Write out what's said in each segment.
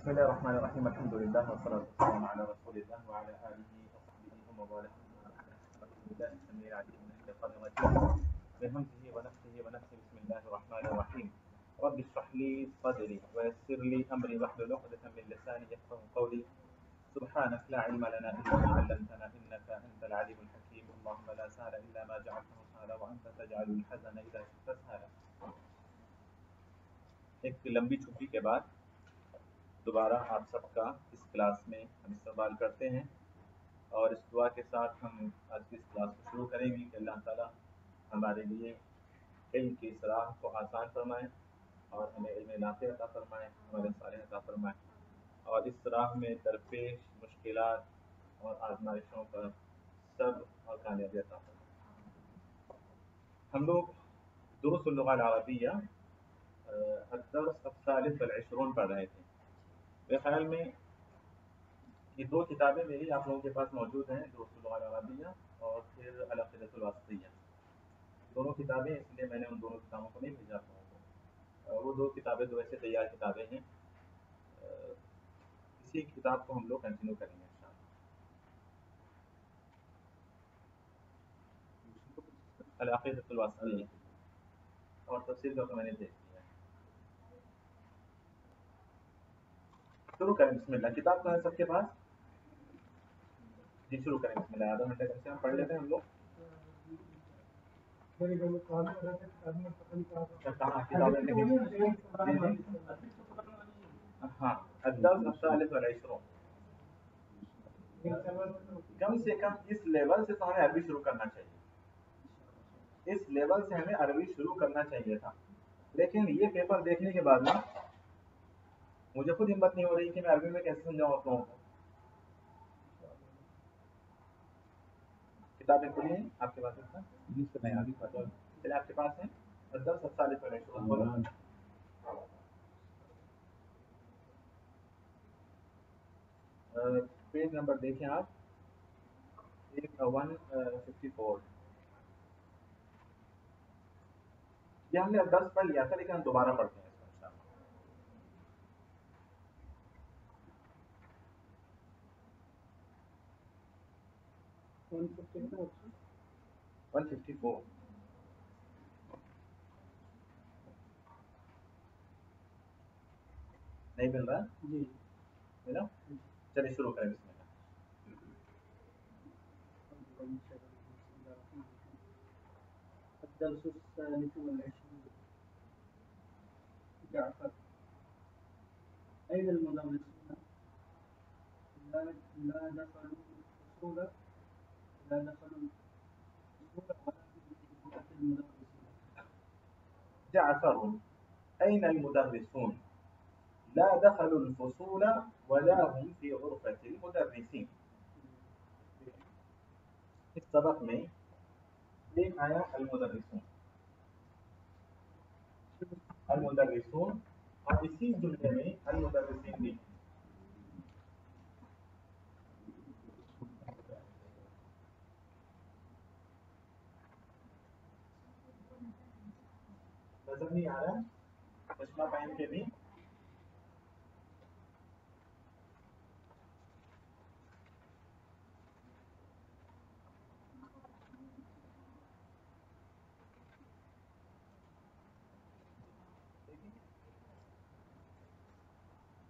بسم الله الرحمن الرحيم الحمد لله والصلاة والسلام على رسول الله وعلى آله وصحبه ومن والاه. أعوذ بالله السميع العليم من الشيطان الرجيم من همزه ونفخه ونفثه. بسم الله الرحمن الرحيم. رب اشرح لي صدري ويسر لي أمري واحلل عقدة من لساني يفقهوا قولي. سبحانك لا علم لنا إلا ما علمتنا إنك أنت العليم الحكيم. اللهم لا سهل إلا ما جعلته سهلا وأنت تجعل الحزن إذا شئت سهلا. ایک لمبی چھٹی کے بعد دوبارہ آپ سب کا اس کلاس میں ہم استقبال کرتے ہیں، اور اس دعا کے ساتھ ہم آج کی اس کلاس کو شروع کریں گے کہ اللہ تعالیٰ ہمارے لیے علم کی اس راہ کو آسان فرمائے اور ہمیں علم نافع عطا فرمائے، ہمارے صالح عطا فرمائے، اور اس راہ میں درپیش مشکلات اور آزمائشوں پر صبر اور کامیابی عطا فرمائے۔ ہم لوگ دروس اللغة العربیہ الدرس الثالث والعشرون پڑھ رہے تھے۔ میرے خیال میں یہ دو کتابیں میری آپ لوگوں کے پاس موجود ہیں، دروس اللغة العربیہ اور پھر العقیدۃ الواسطیہ، دونوں کتابیں، اس لیے میں نے ان دونوں کتابوں کو نہیں بھیجا آپ لوگوں کو۔ وہ دو کتابیں دو ایسے تیار کتابیں ہیں، اسی کتاب کو ہم لوگ کنٹینیو کریں گے انشاءاللہ۔ العقیدۃ الواسطیہ اور تفسیر کا میں نے دیکھ لیا۔ شروع کریں، بسم اللہ۔ کتاب کا ہے سب کے پاس؟ جی شروع کریں، بسم اللہ۔ آدھا گھنٹے سے ہم پڑھ لیتے ہیں ہم لوگ۔ ہاں، الدرس الثالث والعشرون، کم سے کم اس لیول سے تو ہمیں عربی شروع کرنا چاہیے، اس لیول سے ہمیں عربی شروع کرنا چاہیے تھا، لیکن یہ پیپر دیکھنے کے بعد نا مجھے خود ہمت نہیں ہو رہی کہ میں عربی میں کیسے سمجھاؤں آپ لوگوں کو۔ کتابیں کھلی ہیں آپ کے پاس؟ چلے آپ کے پاس ہیں الدرس الثالث والعشرون، پیج نمبر دیکھیں آپ 154۔ یہ ہم نے الدرس پڑھ لیا تھا لیکن ہم دوبارہ پڑھتے ہیں اس کو انشاءاللہ۔ نہیں مل رہا جی، ملا؟ چلیے شروع کریں، بسم اللہ۔ الدرس الثالث والعشرون. جعفر: أين المدرسون؟ لا دخلوا الفصول ولكن المدرسين. جعفر: أين المدرسون؟ لا دخلوا الفصول ولا هم في غرفة المدرسين۔ اس سبق میں ایک آیا المدرسون، المدرسون، اور اسی جملے میں المدرسین بھی۔ نظر نہیں آ رہا چشمہ پہن کے بھی؟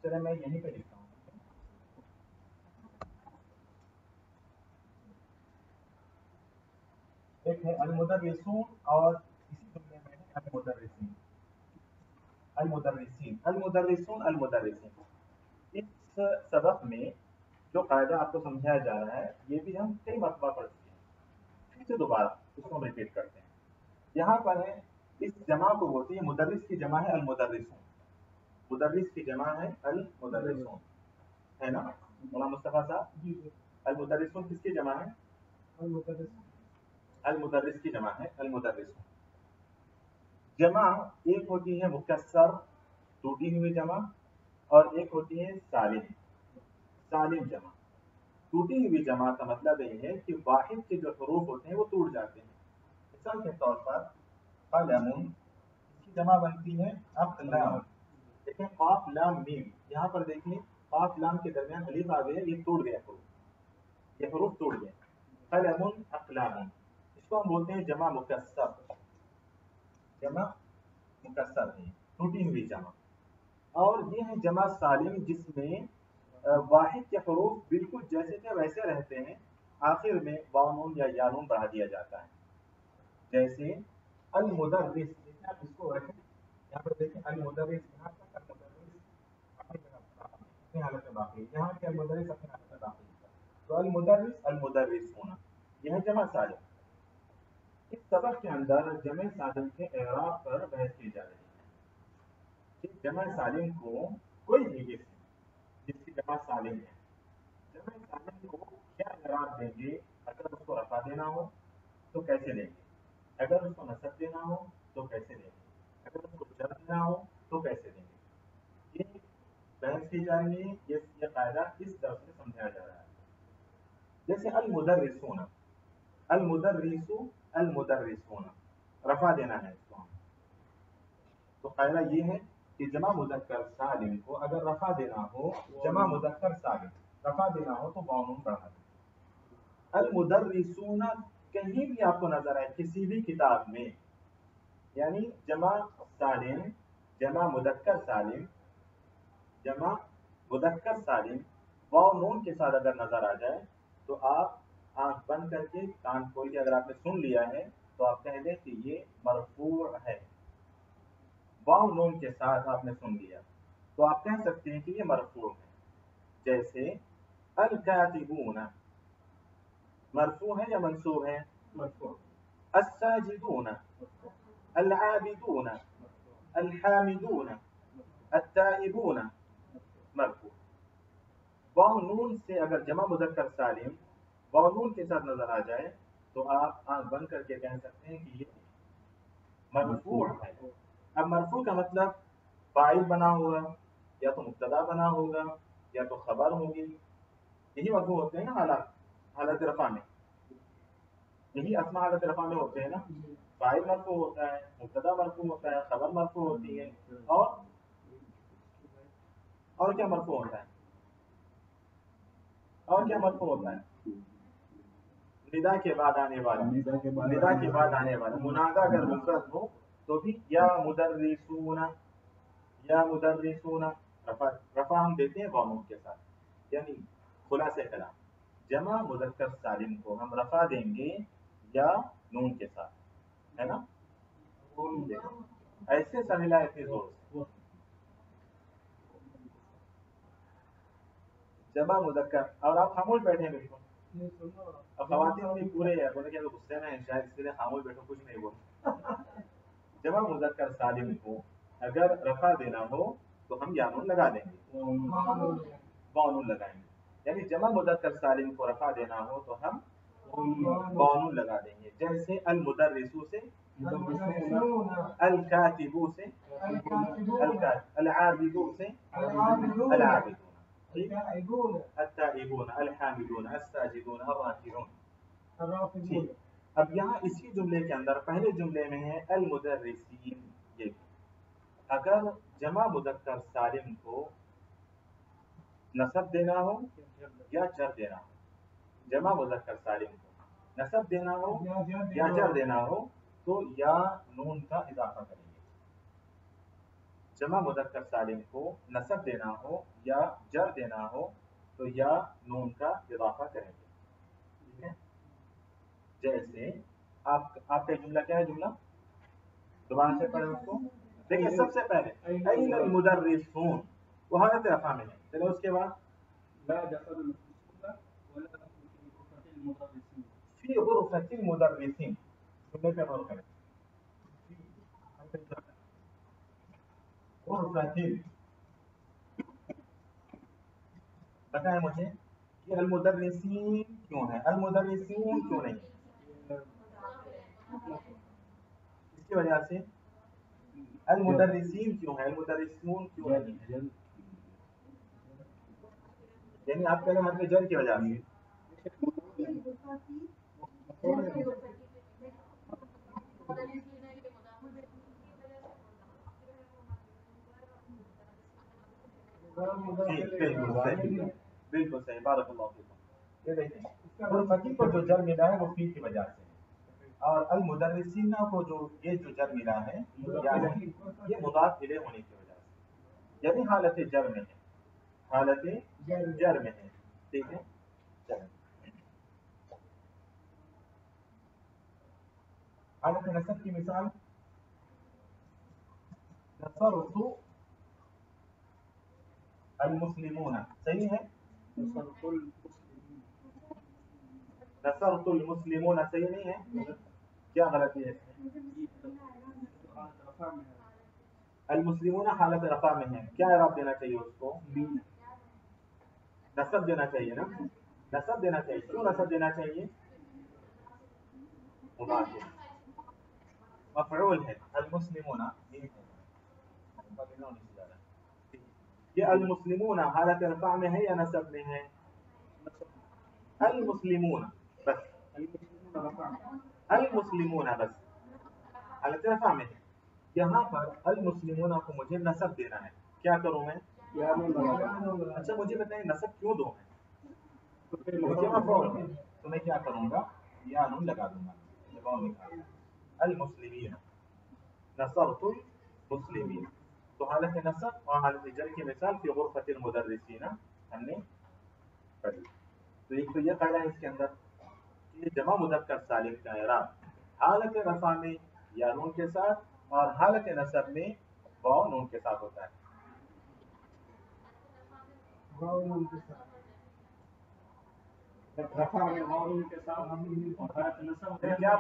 چلے میں یہیں پہ لکھتا ہوں۔ ایک ہے المدرسون اور اسی جملے میں ہے المدرسین، المدرسین، المدرسون، المدرسین۔ اس سبق میں جو قاعدہ آپ کو سمجھایا جا رہا ہے یہ بھی ہم کئی مرتبہ پڑھ چکے ہیں، پھر سے دوبارہ اس کو ریپیٹ کرتے ہیں۔ یہاں پر ہے اس جمع کو بولتی ہے، مدرس کی جمع ہے المدرسون، مدرس کی جمع ہے المدرسون، ہے نا مولانا مصطفیٰ صاحب؟ المدرسون کس کی جمع ہے؟ المدرس کی جمع ہے المدرسون۔ جمع ایک ہوتی ہے مکسر ٹوٹی ہوئی جمع، اور ایک ہوتی ہے سالم، سالم جمع۔ ٹوٹی ہوئی جمع کا مطلب یہ ہے کہ واحد کے جو حروف ہوتے ہیں وہ ٹوٹ جاتے ہیں۔ مثال کے طور پر قلم، اس کی جمع بنتی ہے اقلام، دیکھیں قاف لام میم، یہاں پر دیکھیں قاف لام کے درمیان الف آ گیا، یہ ٹوٹ گیا حروف، یہ حروف ٹوٹ گئے. قلم اقلام، اس کو ہم بولتے ہیں جمع مکسر، جمع مکسر ہے ٹوٹی ہوئی جمع. اور یہ ہے جمع سالم جس میں واحد کے حروف بالکل جیسے تھے ویسے رہتے ہیں، آخر میں واو نون یا یا نون بڑھا دیا جاتا ہے. جیسے المدرس، آپ اس کو رکھیں یہاں پر دیکھیں المدرس، یہاں تک المدرس اپنی حالت میں باقی، یہاں کے المدرس اپنی حالت میں باقی. تو المدرس المدرس ہونا یہ ہے جمع سالم. اس سبق کے اندر جمع سالم کے اعراب پر بحث کی جا رہی ہے کہ جمع سالم کو کوئی بھی اسم جس کی جمع سالم ہے، جمع سالم کو کیا اعراب دیں گے؟ اگر اس کو رفع دینا ہو تو کیسے دیں گے، اگر اس کو نصب دینا ہو تو کیسے دیں گے، اگر اس کو جر دینا ہو تو کیسے دیں گے. یہ بحث کی جا رہی ہے، یہ قاعدہ اس درس میں سمجھایا جا رہا ہے. جیسے المدرسون، المدرس المدرسون، رفع دینا ہے اس کو ہم. تو قاعدہ یہ ہے کہ جمع مذکر سالم کو اگر رفع دینا ہو، جمع مذکر سالم رفع دینا ہو تو واو نون بڑھا دیں. المدرسون کہیں بھی آپ کو نظر آئے کسی بھی کتاب میں، یعنی جمع سالم، جمع مذکر سالم، جمع مذکر سالم واو نون کے ساتھ اگر نظر آ جائے تو آپ آنکھ بند کر کے کان کھول کے اگر آپ نے سن لیا ہے تو آپ کہہ دیں کہ یہ مرفوع ہے. واو نون کے ساتھ آپ نے سن لیا تو آپ کہہ سکتے ہیں کہ یہ مرفوع ہے. جیسے الکاتبون مرفوع ہے یا منصوب ہے؟ مرفوع. الساجدون، العابدون، الحامدون، التائبون، مرفوع. واو نون سے اگر جمع مذکر سالم واو نون کے ساتھ نظر آ جائے تو آپ آنکھ بند کر کے کہہ سکتے ہیں کہ یہ مرفوع ہے. اب مرفوع کا مطلب فاعل بنا ہوگا، یا تو مبتدا بنا ہوگا، یا تو خبر ہوگی. یہی مرفوع ہوتے ہیں نا حالت رفع میں، یہی اسماء حالت رفع میں ہوتے ہیں نا. فاعل مرفوع ہوتا ہے، مبتدا مرفوع ہوتا ہے، خبر مرفوع ہوتی ہے، اور کیا مرفوع ہوتا ہے؟ اور کیا مرفوع ہوتا ہے؟ ندا کے بعد آنے والا، ندا کے بعد آنے والا منادا اگر مفرد ہو تو بھی یا مدرسون، یا مدرسون رفع ہم دیتے ہیں واو نون کے ساتھ. یعنی خلاصہ کلام جمع مذکر سالم کو ہم رفع دیں گے یا نون کے ساتھ، ہے نا. ایسے سہلا اتنی زور سے جمع مذکر. اور آپ خاموش بیٹھے ہیں بالکل، اور خواتین بھی پورے بولے کہ غصے میں ہیں شاید، اس لیے خاموش بیٹھو کچھ نہیں بولو. جمع مذکر سالم کو اگر رفع دینا ہو تو ہم یا نون لگا دیں گے، واو نون لگائیں گے. یعنی جمع مذکر سالم کو رفع دینا ہو تو ہم واو نون لگا دیں گے. جیسے المدرسو سے، الکاتبو سے، العابدو سے، العابدون، التائبون، الحامدون، الساجدون، الراکعون. اب یہاں اسی جملے کے اندر پہلے جملے میں ہے المدرسین. یہ اگر جمع مذکر سالم کو نصب دینا ہو یا جر دینا ہو، جمع مذکر سالم کو نصب دینا ہو یا جر دینا ہو تو یا نون کا اضافہ کریں گے. جمع مذکر سالم کو نصب دینا ہو یا جر دینا ہو تو یا نون کا اضافہ کریں گے. ٹھیک ہے. جیسے آپ کا جملہ کیا ہے؟ جملہ دوبارہ سے پڑھیں اس کو. دیکھیں سب سے پہلے این المدرسون وہ حالت رفع میں ہے. چلو اس کے بعد فی غرفۃ المدرسین، جملے پہ غور کریں. غرفۃ، بتائیں مجھے کہ المدرسین کیوں ہے، المدرسون کیوں نہیں؟ اس کی وجہ سے المدرسین کیوں ہے، المدرسون کیوں نہیں ہے؟ یعنی آپ کہہ رہے ہیں جر کی وجہ سے. بالکل صحیح، بارک اللہ فیکم. یہ دیکھیں غرفتی کو جو جر ملا ہے وہ فی کی وجہ سے ہے، اور المدرسین کو جو یہ جو جر ملا ہے یہ مضاف الیہ ہونے کی وجہ سے، یعنی حالت جر میں ہے، حالت جر میں ہے. ٹھیک ہے. حالت نصب کی مثال نصرت المسلمون، صحیح ہے. نصرت المسلمون صحیح نہیں ہے، کیا غلطی ہے اس میں؟ المسلمون حالت رفع میں ہے، کیا اعراب دینا چاہیے اس کو؟ نصب دینا چاہیے نا، نصب دینا چاہیے. کیوں نصب دینا چاہیے؟ مفعول ہے المسلمون، یہ المسلمون حالت رفع میں ہے یا نصب میں ہے؟ المسلمون بس، المسلمون بس حالت رفع میں ہے. یہاں پر المسلمون کو مجھے نصب دینا ہے، کیا کروں میں؟ اچھا مجھے بتائیں نصب کیوں دو ہے؟ تو میں کیا کروں گا؟ یا نون لگا دوں گا. المسلمین، نصرت المسلمین. تو حالت نصب اور حالت جر کی مثال فی غرفۃ المدرسین ہم نے پڑھی. تو ایک تو یہ قاعدہ ہے اس کے اندر کہ جمع مذکر سالم کا اعراب حالت رفع میں یا نون کے ساتھ اور حالت نصب میں واو نون کے ساتھ ہوتا ہے. رفع میں واو کے ساتھ اور حالت نصب ہے کیا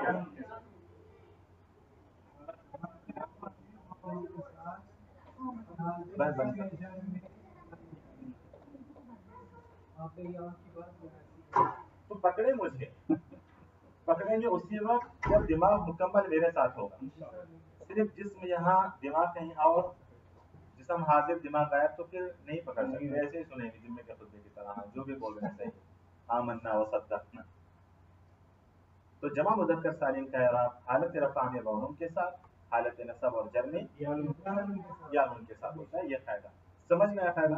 تو پکڑے مجھے، پکڑیں گے اسی وقت جب دماغ مکمل میرے ساتھ ہوگا. صرف جسم یہاں دماغ کہیں اور جسم حاضر دماغ غائب تو پھر نہیں پکڑ سکتے، ایسے ہی سنیں گے جمعے کے خطبے کی طرح جو بھی بول رہے ہیں آمنا و صدقنا. تو جمع مذکر سالم کا اعراب حالت رفع میں واو کے ساتھ، حالت نصب اور جر میں یا نون کے ساتھ ہوتا ہے. یہ قاعدہ سمجھ میں آیا؟ قاعدہ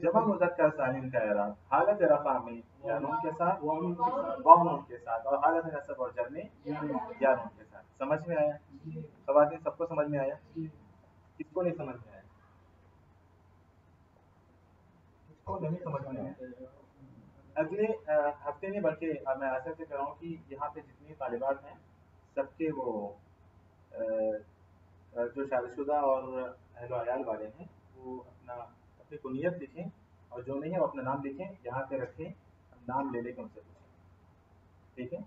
جمع مذکر سالم کا اعراب حالت رفع میں یا نون کے ساتھ، واو نون کے ساتھ، اور حالت نصب اور جر میں یا نون کے ساتھ. سمجھ میں آیا؟ خواتین سب کو سمجھ میں آیا؟ کس کو نہیں سمجھ میں آیا؟ کس کو نہیں سمجھ میں آیا؟ اگلے ہفتے میں بلکہ میں ایسا سے کر رہا ہوں کہ یہاں پہ جتنی طالبات ہیں سب کے وہ جو شادی شدہ اور اہل و عیال والے ہیں وہ اپنی کنیت لکھیں، اور جو نہیں ہے وہ اپنا نام لکھیں، یہاں پہ رکھیں، نام لے لے کے ان سے پوچھیں. ٹھیک ہے.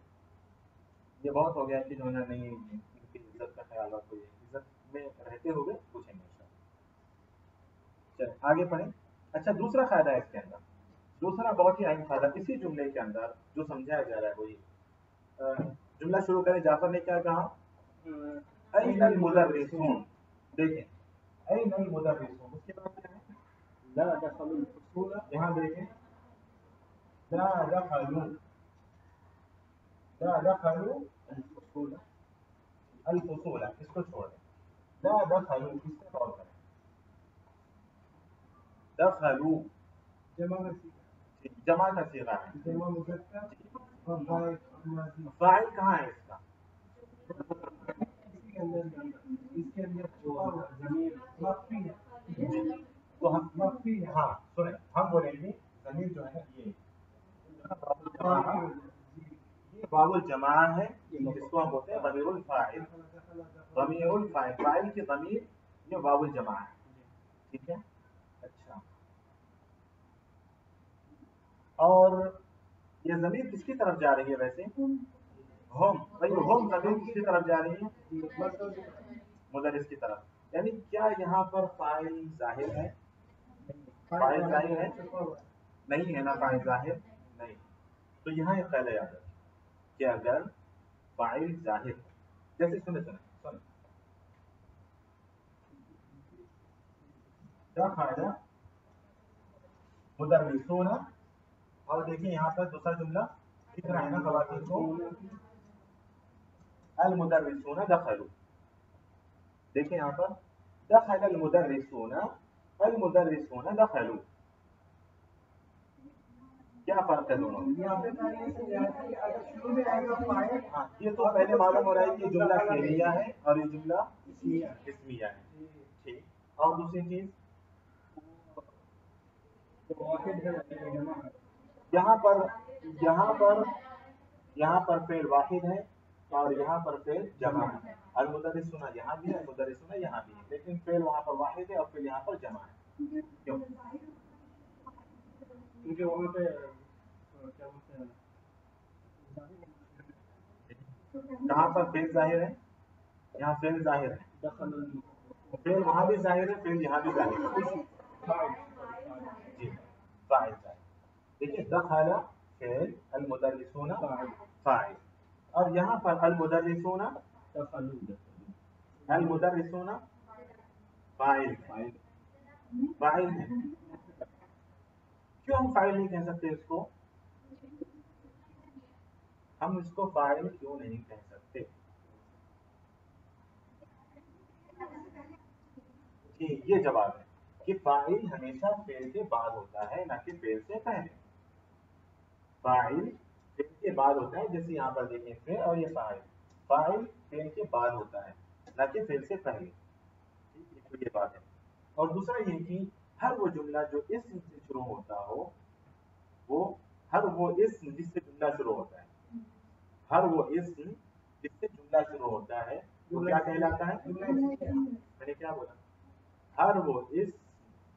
یہ بہت ہو گیا کہ جو ہے نہیں ان کی عزت کا خیال رکھو، عزت میں رہتے ہوئے پوچھیں گے. چلیں آگے پڑھیں. اچھا دوسرا فائدہ ہے اس کے اندر، دوسرا بہت ہی اہم فائدہ اسی جملے کے اندر جو سمجھایا جا رہا ہے وہی جملہ شروع کریں. جعفر نے کیا کہا؟ این المدرسون. دیکھیں این المدرسون، اس کے بعد کیا ہے؟ لا دخلوا الفصول. یہاں دیکھیں لا دخلوا، لا دخلوا الفصول، الفصول اس کو چھوڑ دیں. لا دخلوا اس سے غور کریں. دخلوا جمع کا صیغہ ہے، فاعل کہاں ہے اس کا؟ تو ہاں سنیں ہم بولیں گے ضمیر جو ہے یہ باب الجماع ہے، اس کو ہم بولتے ہیں ضمیر الفاعل. ضمیر الفاعل، فاعل کی ضمیر یہ باب الجماع ہے. ٹھیک ہے. اچھا اور یہ ضمیر کس کی طرف جا رہی ہے ویسے؟ ہم بھائی ہم ضمیر کس کی طرف جا رہی ہے؟ مدرس کی طرف. یعنی کیا یہاں پر فاعل ظاہر ہے؟ فاعل ظاہر ہے؟ نہیں ہے نا فاعل ظاہر نہیں. تو یہاں ایک قاعدہ یاد رکھیں کہ اگر فاعل ظاہر جیسے سنیں کیا فائدہ مدرسون، اور دیکھیں یہاں پر دوسرا جملہ دکھ رہا ہے نا خواتین کو، المدرسون دخلوا. دیکھیں یہاں پر دخل المدرسون المدرسون دخلوا. کیا فرق ہے دونوں میں؟ ہاں یہ تو پہلے معلوم ہو رہا ہے کہ جملہ فعلیہ ہے اور یہ جملہ اسمیہ ہے. ٹھیک. اور دوسری چیز یہاں پر فعل واحد ہے اور یہاں پر فعل جمع ہے. المدرسون یہاں بھی ہے, المدرسون یہاں بھی ہے, لیکن فعل وہاں پر واحد ہے اور فعل یہاں پر جمع ہے. کیوں؟ کیونکہ وہاں پہ کیا بولتے ہیں, کہاں پر فعل ظاہر ہے؟ یہاں فعل ظاہر ہے. فعل وہاں بھی ظاہر ہے, فعل یہاں بھی ظاہر ہے. جی فاعل ظاہر. دیکھیے دخل فعل, المدرسون فاعل, اور یہاں پر المدرسون فاعل ہے. کیوں ہم فاعل نہیں کہہ سکتے اس کو؟ ہم اس کو فاعل کیوں نہیں کہہ سکتے؟ جی یہ جواب ہے کہ فاعل ہمیشہ فعل کے بعد ہوتا ہے نہ کہ فعل سے پہلے. فاعل فعل کے بعد ہوتا ہے, جیسے یہاں پر دیکھیں فعل اور یہ فاعل. فاعل فعل کے بعد ہوتا ہے نہ کہ فعل سے پہلے. یہ بات ہے. اور دوسرا یہ کہ ہر وہ جملہ جو اسم سے شروع ہوتا ہو, وہ ہر وہ اسم جس سے جملہ شروع ہوتا ہے, ہر وہ اسم جس سے جملہ شروع ہوتا ہے وہ کیا کہلاتا ہے؟ میں نے کیا بولا؟ ہر وہ اسم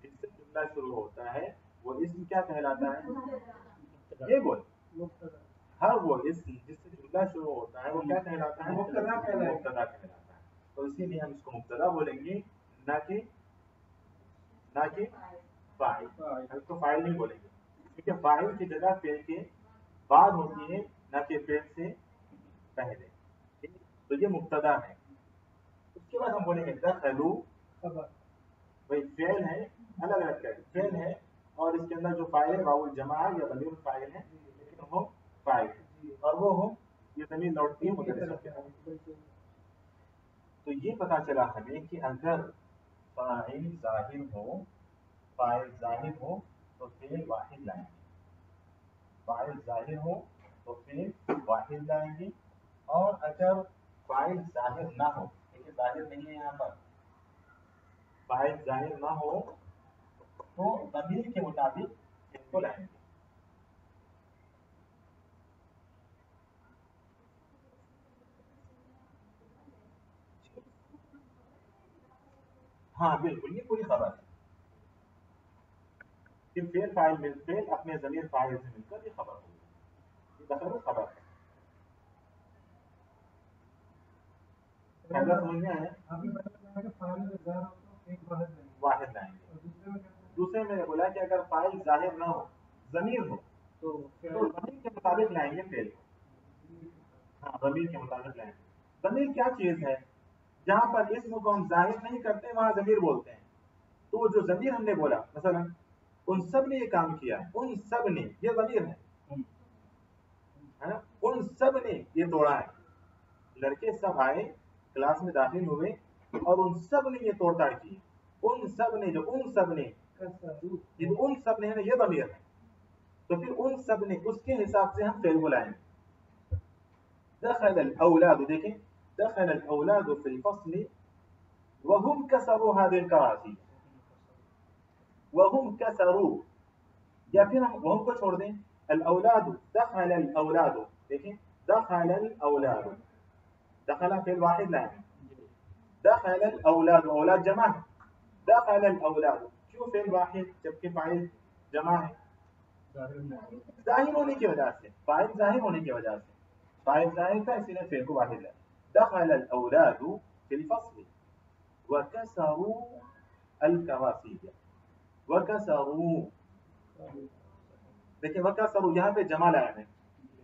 جس سے جملہ شروع ہوتا ہے وہ اسم کیا کہلاتا ہے؟ یہ بول. ہر وہ اسم جس سے جملہ شروع ہوتا ہے وہ کیا کہلاتا ہے؟ مبتدا کہلاتا ہے. تو اسی لیے ہم اس کو مبتدا بولیں گے نہ کہ فاعل. ہم اس کو فاعل نہیں بولیں گے کیونکہ فاعل کی جگہ فعل کے بعد ہوتی ہے نہ کہ فعل سے پہلے. تو یہ مبتدا ہے. اس کے بعد ہم بولیں گے دخلوا. بھائی فعل ہے, الگ الگ فعل ہے, اور اس کے اندر جو فاعل ہے واو الجماع یا ضمیر الفاعل ہے, لیکن ہم فاعل ہے اور وہ ہم یہ ضمیر لوٹتی ہے مدرسہ کے. تو یہ پتا چلا ہمیں کہ اگر فاعل ظاہر ہو تو فعل واحد لائیں گے. فاعل ظاہر ہو تو فعل واحد لائیں گے. اور اگر فاعل ظاہر نہ ہو, لیکن ظاہر نہیں ہے یہاں پر, فاعل ظاہر نہ ہو تو ضمیر کے مطابق اس کو لائیں گے. ہاں بالکل, یہ پوری خبر ہے کہ فعل اپنے ضمیر فاعل سے مل کر یہ خبر ہوگی. یہ دخل خبر ہے. سمجھ میں آیا؟ واحد لائیں گے. دوسرے میں نے بولا کہ اگر فاعل ظاہر نہ ہو, ضمیر ہو, تو ضمیر کے مطابق لائیں گے فعل کو. ہاں ضمیر کے مطابق لائیں گے. ضمیر کیا چیز ہے؟ جہاں پر اسم کو ہم ظاہر نہیں کرتے وہاں ضمیر بولتے ہیں. تو جو ضمیر ہم نے بولا, مثلا ان سب نے یہ کام کیا, ان سب نے, یہ ضمیر ہے نا. ان سب نے یہ توڑا ہے. لڑکے سب آئے, کلاس میں داخل ہوئے اور ان سب نے یہ توڑ تاڑ کی. ان سب نے, جو ان سب نے, ان سب نے یہ ضمیر ہے. تو پھر ان سب نے اس کے حساب سے ہم فعل بلائیں. دخل الاولاد, دیکھیں دخل الاولاد فی الفصل وهم كسروا هذه الكراسي. وهم كسروا, یا پھر ہم وهم کو چھوڑ دیں. الاولاد, دخل الاولاد, دیکھیں دخل الاولاد, دخل فعل واحد لائیں. دخل الاولاد, اولاد جمع ہے. دخل الاولاد, کیوں فعل واحد جبکہ فاعل جمع ہے؟ ظاہر ہونے کی وجہ سے, فاعل ظاہر ہونے کی وجہ سے. فاعل ظاہر تھا اسی لیے فعل کو واحد لائیں. دخل الاولاد فی الفصل وكسروا الكراسي. وكسروا, دیکھیں وكسروا یہاں پہ جمع لایا ہے,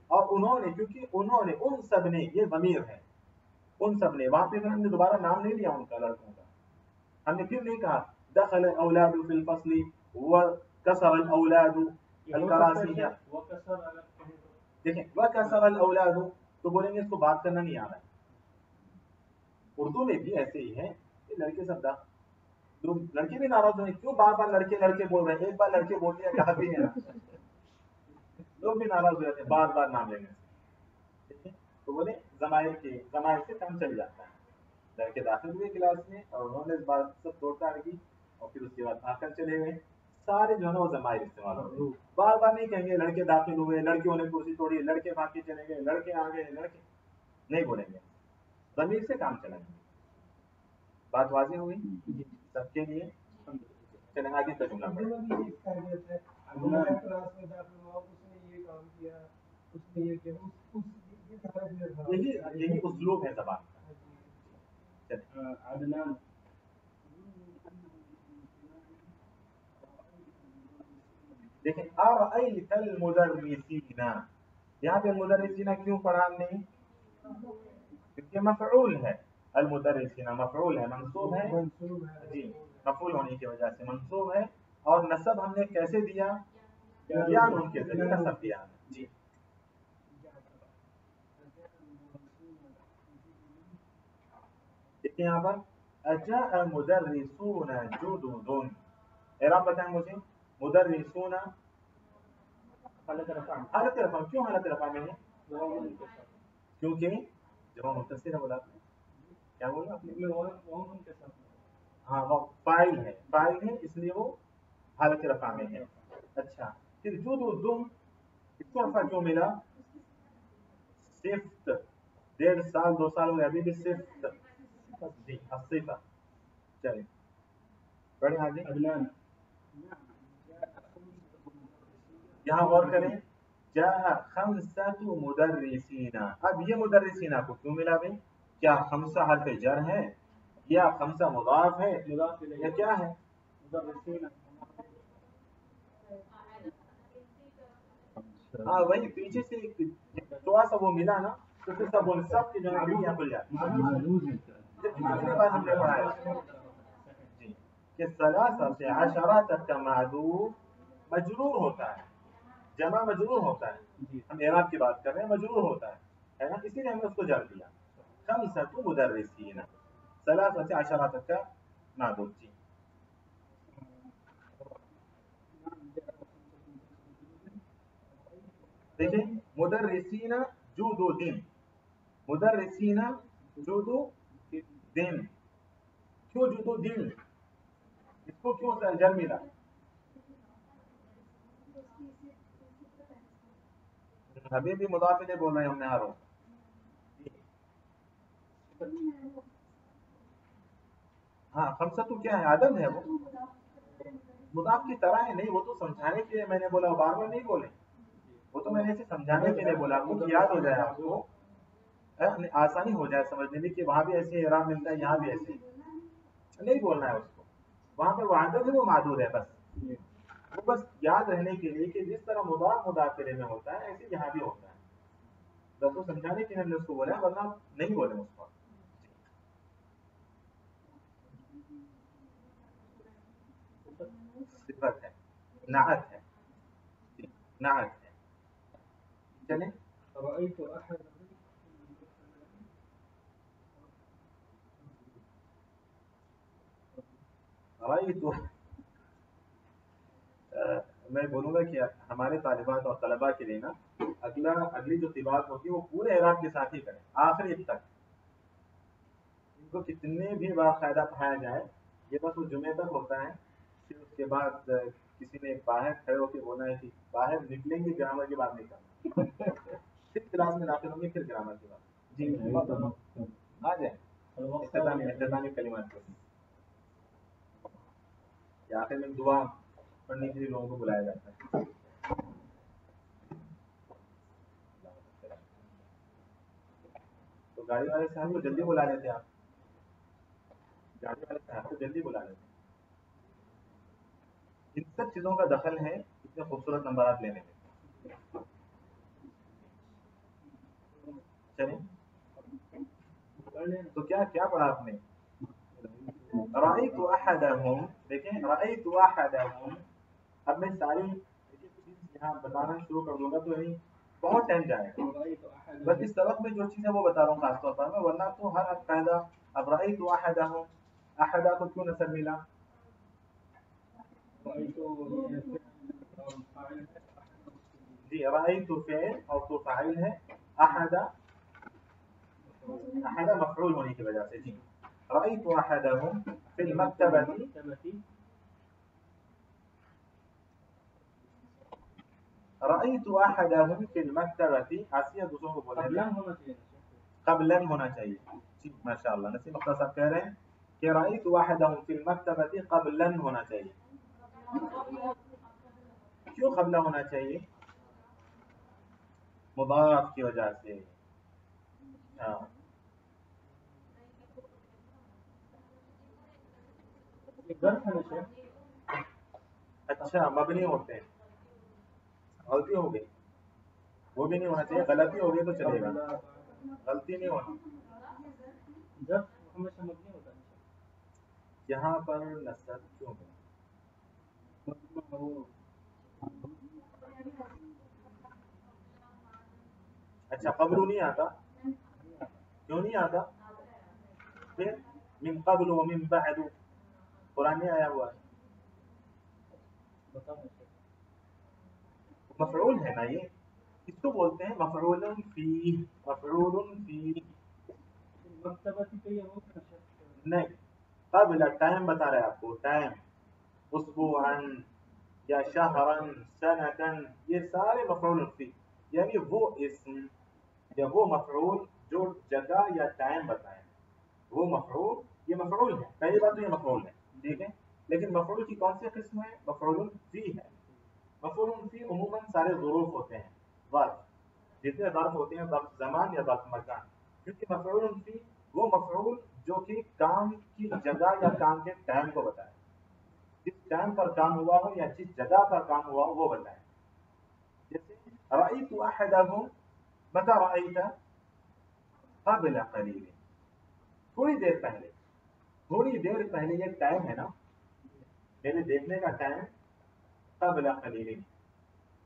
اور انہوں نے, کیونکہ انہوں نے, ان سب نے, یہ ضمیر ہے. ان سب نے, وہاں پہ ہم نے دوبارہ نام نہیں لیا ان کا, لڑکوں کا. ہم نے پھر نہیں کہا دخل الاولاد فی الفصل وكسر الاولاد الكراسي. دیکھیں وكسر الاولاد تو بولیں گے اس کو بات کرنا نہیں آ رہا ہے. اردو میں بھی ایسے ہی ہے کہ لڑکے سب لڑکے بھی ناراض ہوئے کیوں بار بار لڑکے لڑکے بول رہے ہیں, ایک بار لڑکے بول دیا کہا بھی نہیں. لوگ بھی ناراض ہو جاتے ہیں بار بار نام لینے سے. تو بولے ضمائر سے کام چل جاتا ہے. لڑکے داخل ہوئے کلاس میں اور انہوں نے اس بات سب توڑ تاڑ کی اور پھر اس کے بعد آ کر چلے گئے. سارے جو ہے نا وہ ضمائر استعمال ہو گئے. بار بار نہیں کہیں گے لڑکے داخل ہوئے, لڑکیوں نے کرسی توڑی, لڑکے بھاگ کے چلے گئے, لڑکے آ گئے, لڑکے نہیں بولیں گے. ضمیر سے کام چلائیں گے. بات واضح ہوئی سب کے لیے. چلیں آگے کا جملہ یہی اسلوب ہے زبان کا. دیکھیں ارأیت المدرسین, یہاں پہ مدرسین کیوں پڑھا ہم نے؟ کیونکہ مفعول ہے. المدرسین مفعول ہے, منصوب ہے جی, مفعول ہونے کی وجہ سے منصوب ہے. اور نصب ہم نے کیسے دیا؟ یا ان کے ذریعے نصب دیا جی. دیکھیں یہاں پر اجاء مدرسون جدد, اعراب بتائیں مجھے. مدرسون حالت رفع, کیوں حالت رفع میں ہے؟ کیونکہ جب ہم مختصر ہے بولا کیا بولا آپ نے؟ ہاں وہ فاعل ہے, اس لیے وہ حالت رفع میں ہے. اچھا پھر جدد اس کو رفع کیوں ملا؟ صفت 1.5 سال 2 سال ہوئے ابھی بھی صفت جی الصفہ. چلیں پڑھیں آگے. یہاں غور کریں. جاء خمسۃ مدرسین, اب یہ مدرسین کو کیوں ملا بھائی؟ کیا خمسہ حرف جر ہے یا خمسہ مضاف ہے یا کیا ہے؟ ہاں وہی پیچھے سے تھوڑا سا وہ ملا نا تو پھر سب کے جو ہے ابھی کیا کھل جاتا ہے. ہم نے پڑھا ہے جی کہ ثلاثہ سے عشرہ تک کا معدود مجرور ہوتا ہے, جمع مجرور ہوتا ہے. ہم اعراب کی بات کر رہے ہیں, مجرور ہوتا ہے نا, اسی لیے ہم نے اس کو جر دیا. خمسۃ مدرسین, ثلاثہ سے عشرہ تک کا معدود جی. دیکھیں مدرسین جدد, مدرسین جدد, کیوں جدد؟ اس کو کیوں جر ملا؟ ابھی بھی مضاف الیہ بول رہے ہیں ہم نے ہر وقت. ہاں خمسہ تو کیا ہے؟ عدد ہے, وہ مضاف کی طرح ہے. نہیں وہ تو سمجھانے کے لیے میں نے بولا, بار بار نہیں بولے. وہ تو میں نے اسے سمجھانے کے لیے بولا, آپ کو یاد ہو جائے, آپ کو آسانی ہو جائے سمجھنے میں کہ وہاں بھی ایسے اعراب ملتا ہے یہاں بھی ایسے. نہیں بولنا ہے اس کو, وہاں پہ وہ عدد ہے وہ معدود ہے بس. وہ بس یاد رہنے کے لیے کہ جس طرح مضاف مضاف الیہ میں ہوتا ہے ایسے یہاں بھی ہوتا ہے. بس وہ سمجھانے کے لیے ہم نے اس کو بولا, ورنہ نہیں بولے اس کو. صفت ہے, نعت ہے, نعت ہے. چلیں تو میں بولوں گا کہ ہمارے طالبات اور طلبا کے لیے نا اگلی جو طباعت ہوگی وہ پورے اعراب کے ساتھ ہی کریں آخری تک. ان کو کتنے بھی باقاعدہ پڑھایا جائے یہ بس وہ جمعے تک ہوتا ہے. پھر اس کے بعد کسی نے باہر کھڑے ہو کے بولا ہے کہ باہر نکلیں گے گرامر کی بات نہیں کرنا, پھر کلاس میں داخل ہوں گے پھر گرامر کی بات. جی آ جائیں اختتامی کلمات کو یا آخر میں دعا پڑھنے کے لیے لوگوں کو بلایا جاتا ہے. تو گاڑی والے صاحب کو جلدی بلا لیتے, آپ گاڑی والے صاحب کو جلدی بلا لیتے. ان سب چیزوں کا دخل ہے اتنے خوبصورت نمبرات لینے میں. چلیں تو کیا پڑھا آپ نے؟ رأيت أحدهم, دیکھیں رأيت أحدهم. اب میں ساری چیز یہاں بتانا شروع کر دوں گا تو یعنی بہت ٹائم جائے گا. بس اس سبق میں جو چیز ہے وہ بتا رہا ہوں خاص طور پر میں, ورنہ تو ہر قاعدہ. اب رأيت أحدهم, احدہ کو کیوں نصب ملا؟ جی رأيت فعل اور تو فاعل ہے، احد مفعول ہونے کی وجہ سے. جی رأيت احدهم في المكتبة، رأيت احدهم في المكتبة. آسیہ دوسروں کو بولیں قبلا ہونا چاہیے. جی ماشاء اللہ. نصیب مختصر صاحب کہہ رہے ہیں کہ رأيت احدهم في المكتبة قبلا ہونا چاہیے. کیوں قبلا ہونا چاہیے؟ مضاف کی وجہ سے. ہاں اچھا مبنی ہوتے ہیں. غلطی ہو گئی، وہ بھی نہیں ہونا چاہیے. غلطی ہو گئی تو چلے گا، غلطی نہیں ہونی. یہاں پر نصب کیوں ہے؟ اچھا قبل نہیں آتا، کیوں نہیں آتا؟ پھر من قبل و من بعد قرآن میں آیا ہوا ہے. مفعول ہے نا یہ، اس کو بولتے ہیں مفعول فی. مفعول فی نہیں، قبل ٹائم بتا رہے آپ کو. ٹائم اسبوعا یا شہرا سنتا، یہ سارے مفعول فی، یعنی وہ اسم یا وہ مفعول جو جگہ یا ٹائم بتائیں. وہ مفعول، یہ مفعول ہے. پہلی بات تو یہ مفعول ہے، ٹھیک ہے. لیکن مفعول کی کون سی قسم ہے؟ مفعول فی ہے. مفعول فی عموماً سارے ظروف ہوتے ہیں، ظرف، جتنے ظرف ہوتے ہیں، ظرف زمان یا ظرف مکان. کیونکہ مفعول فی وہ مفعول جو کہ کام کی جگہ یا کام کے ٹائم کو بتائے. جس ٹائم پر کام ہوا ہو یا جس جگہ پر کام ہوا ہو وہ بتائے. جیسے رأيت احدهم، متى رأيت؟ قبل قلیل، تھوڑی دیر پہلے. تھوڑی دیر پہلے یہ ٹائم ہے نا، میرے دیکھنے کا ٹائم. قبل قلیل،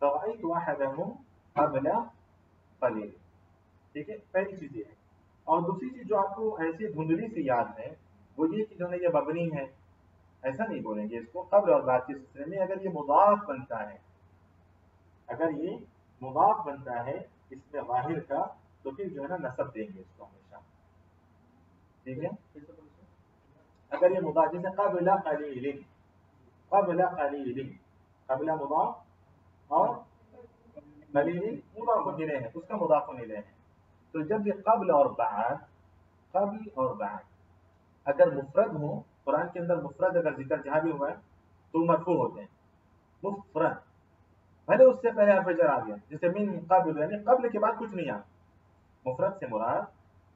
رأيت احدهم قبل قلیل. ٹھیک ہے، پہلی چیز یہ ہے. اور دوسری چیز جو آپ کو ایسی دھندلی سے یاد ہے وہ یہ کہ جو ہے یہ مبنی ہے، ایسا نہیں بولیں گے اس کو. قبل اور بعد کے سلسلے میں اگر یہ مضاف بنتا ہے، اگر یہ مضاف بنتا ہے اس میں ظاہر کا، تو پھر جو ہے نا نصب دیں گے اس کو ہمیشہ. ٹھیک ہے، اگر یہ مضاف جیسے قبل قلیل، قبل قلیل، قبل مضاف اور قلیل مضاف الیہ ہے، اس کا مضاف الیہ ہے. تو جب یہ قبل اور بعد، قبل اور بعد اگر مفرد ہو، قرآن کے اندر مفرد اگر ذکر جہاں بھی ہوا ہے تو مرفوع ہوتے ہیں. مفرد بھلے اس سے پہلے حرف جر آ گیا، جیسے من قبل، یعنی قبل کے بعد کچھ نہیں آتا. مفرد سے مراد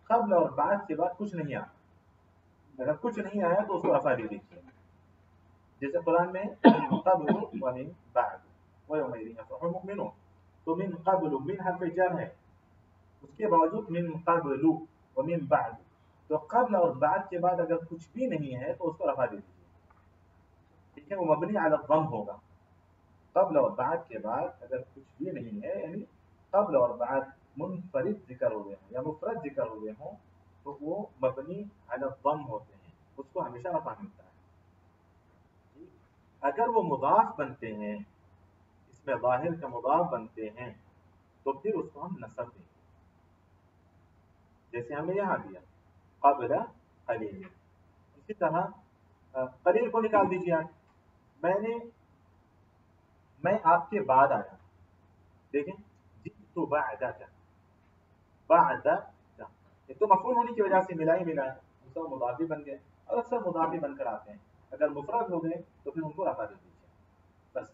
قبل اور بعد کے بعد کچھ نہیں آتا. اگر کچھ نہیں آیا تو اس کو رفع دے دیجیے. جیسے قرآن میں من قبل ومن بعد ویومئذ یفرح المؤمنون، تو من قبل، من حرف جر ہے، اس کے باوجود من قبل ومن بعد، تو قبل اور بعد کے بعد اگر کچھ بھی نہیں ہے تو اس کو رفع دے دیجیے. ٹھیک ہے، وہ مبنی علی الضم ہوگا. قبل اور بعد کے بعد اگر کچھ بھی نہیں ہے، یعنی قبل اور بعد منفرد ذکر ہو گئے ہوں یا مفرد ذکر ہو گئے ہوں، تو وہ مبنی علی الضم ہوتے ہیں، اس کو ہمیشہ رفع ملتا ہے. اگر وہ مضاف بنتے ہیں، اس میں ظاہر کا مضاف بنتے ہیں، تو پھر اس کو ہم نصب دیں گے. جیسے ہم نے یہاں دیا قبل قلیل. اسی طرح قلیل کو نکال دیجیے آپ. میں آپ کے بعد آیا. دیکھیں جئت بعدک، بعدک یہ تو مفعول ہونے کی وجہ سے ملا ہی ملا ہے، دوسرا مضاف بھی بن گئے. اور اکثر مضاف بھی بن کر آتے ہیں. اگر مفرد ہو گئے تو پھر ان کو رفع دے دیجیے بس.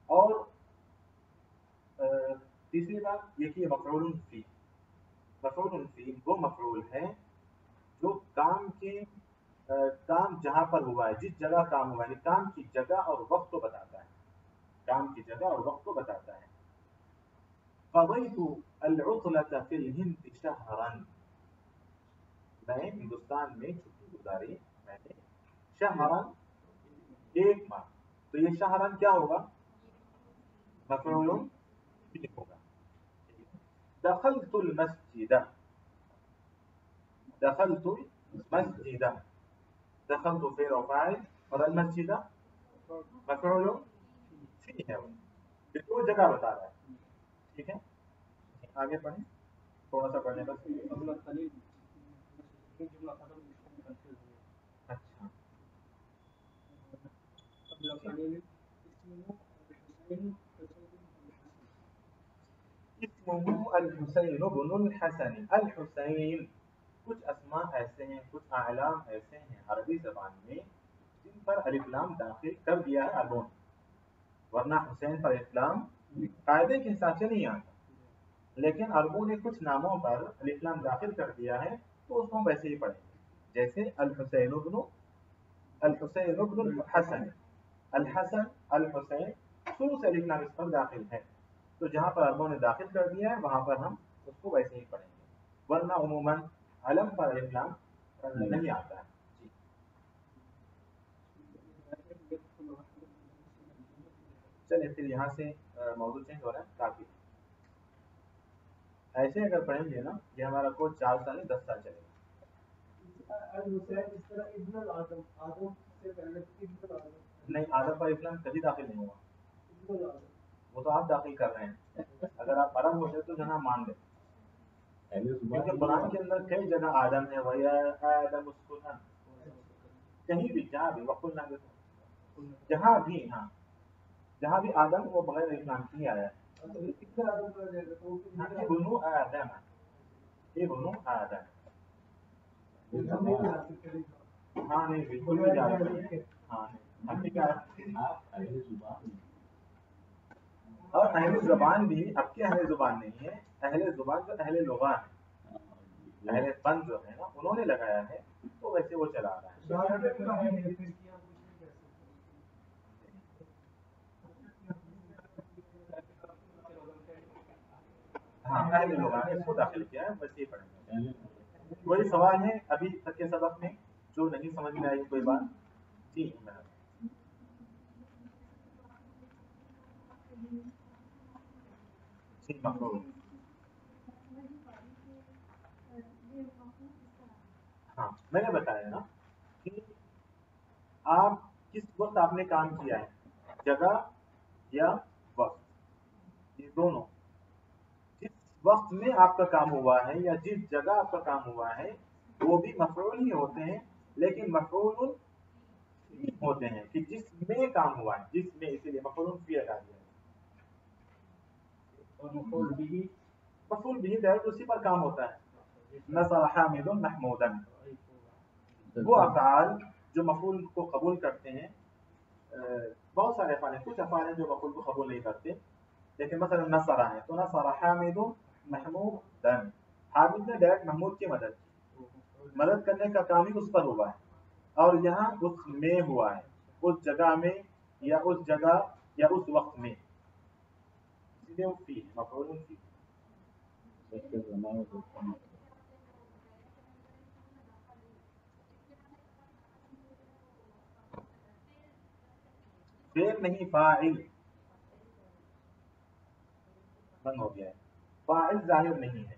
اور تیسری بات یہ کہ مفعول فی، مفعول فی وہ مفعول ہے جو کام جہاں پر ہوا ہے، جس جگہ کام ہوا ہے، یعنی کام کی جگہ اور وقت کو بتاتا ہے. کام کی جگہ اور وقت کو بتاتا ہے. قضیت العطلة فی الہند شہرا، میں ہندوستان میں چھٹی گزاری. میں نے شہرا ایک ماہ، تو یہ شہرا کیا ہوگا؟ مفعول فی ہوگا. دخلت المسجد، دخلت المسجد، دخلت فعل و فاعل اور المسجد مفعول فی ہے، وہ بالکل جگہ بتا رہا ہے. ٹھیک ہے آگے پڑھیں، تھوڑا سا پڑھنے بس. اچھا اسمہ الحسین بن الحسن. الحسین، کچھ اسماء ایسے ہیں، کچھ اعلام ایسے ہیں عربی زبان میں جن پر الف لام داخل کر دیا ہے عربوں نے، ورنہ حسین پر الف لام قاعدے کے حساب سے نہیں آتا، لیکن عربوں نے کچھ ناموں پر الف لام داخل کر دیا ہے تو اس کو ویسے ہی پڑھیں گے. جیسے الحسین بن الحسن، الحسن الحسین شروع سے الف لام اس پر داخل ہے، تو جہاں پر عربوں نے داخل کر دیا ہے وہاں پر ہم اس کو ویسے ہی پڑھیں گے، ورنہ عموماً علم پر الف لام نہیں آتا ہے. چلے پھر یہاں سے موضوع چینج ہو رہا ہے کافی. ایسے اگر پڑھیں گے نا یہ ہمارا کورس 4 سال نہیں 10 سال چلے گا. نہیں آدم پر اسلام کبھی داخل نہیں ہوا، وہ تو آپ داخل کر رہے ہیں. اگر آپ عرب ہوتے تو جہاں مان لیں، کیونکہ قرآن کے اندر کئی جگہ آدم ہے، آدم اسکن، کہیں بھی جہاں بھی وقل نہ جہاں بھی، ہاں جہاں بھی آدم وہ بغیر اسلام کی ہی آیا ہے. بنو آدم، یہ بنو آدم. ہاں نہیں بالکل بھی جا رہے ہیں. ہاں ہم بھی کیا اور اہل زبان بھی اب کے اہل زبان نہیں ہے، اہل زبان جو اہل لغات ہے، اہل فن جو ہے نا انہوں نے لگایا ہے تو ویسے وہ چلا رہا ہے. ہاں اہل لغات نے اس کو داخل کیا ہے، ویسے ہی پڑھیں گے. کوئی سوال ہے ابھی تک کے سبق میں جو نہیں سمجھ میں آئی کوئی بات؟ جی مفعول. ہاں میں نے بتایا نا کہ آپ کس وقت آپ نے کام کیا ہے، جگہ یا وقت، یہ دونوں. جس وقت میں آپ کا کام ہوا ہے یا جس جگہ آپ کا کام ہوا ہے وہ بھی مفعول ہی ہوتے ہیں، لیکن مفعول ہوتے ہیں کہ جس میں کام ہوا ہے، جس میں، اسی لیے مفعول فی لگا دیا. اور مفعول بھی ڈائریکٹ اسی پر کام ہوتا ہے. نصر حامد محمودا، وہ افعال جو مفعول کو قبول کرتے ہیں، بہت سارے افعال ہیں، کچھ افعال ہیں جو مفعول کو قبول نہیں کرتے، لیکن مثلا نصر ہے تو نصر حامد محمودا، حامد نے ڈائریکٹ محمود کی مدد کرنے کا کام ہی اس پر ہوا ہے، اور یہاں اس میں ہوا ہے، اس جگہ میں یا اس جگہ یا اس وقت میں، اسی لیے وہ فی مفعول فی. فعل نہیں فاعل بند ہو گیا ہے، فاعل ظاہر نہیں ہے.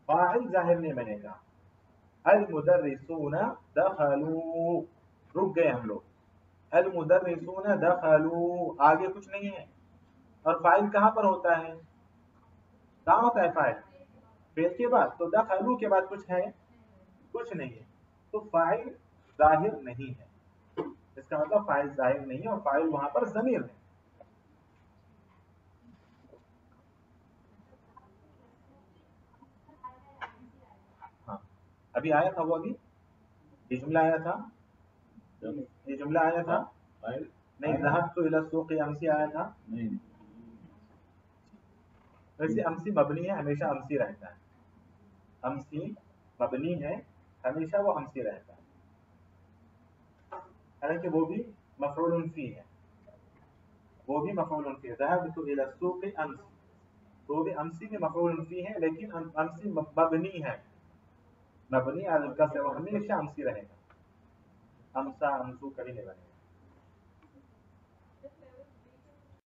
فاعل ظاہر نہیں بنے گا. المدرسون دخلوا، رک گئے ہم لوگ. المدرسون دخلوا آگے کچھ نہیں ہے، اور فاعل کہاں پر ہوتا ہے؟ کہاں ہوتا ہے فاعل؟ فعل کے بعد. تو دخلوا کے بعد کچھ ہے؟ کچھ نہیں ہے، تو فاعل ظاہر نہیں ہے. اس کا مطلب فاعل ظاہر نہیں ہے، اور فاعل وہاں پر ضمیر ہے. ہاں ابھی آیا تھا وہ، ابھی یہ جملہ آیا تھا، یہ جملہ آیا تھا نہیں. ذهبت الى السوق امسی آیا تھا. ویسے امسی مبنی ہے، ہمیشہ امسی رہتا ہے. امسی مبنی ہے، ہمیشہ وہ امسی رہتا ہے، حالانکہ وہ بھی مفعول فی ہے، وہ بھی مفعول فی ہے. ذهبت الى السوق امسی، تو وہ بھی امسی میں مفعول فی ہے، لیکن امسی مبنی ہے، مبنی علی الکسر، وہ ہمیشہ امسی رہے گا. امسا امسو کبھی نہیں بنے گا.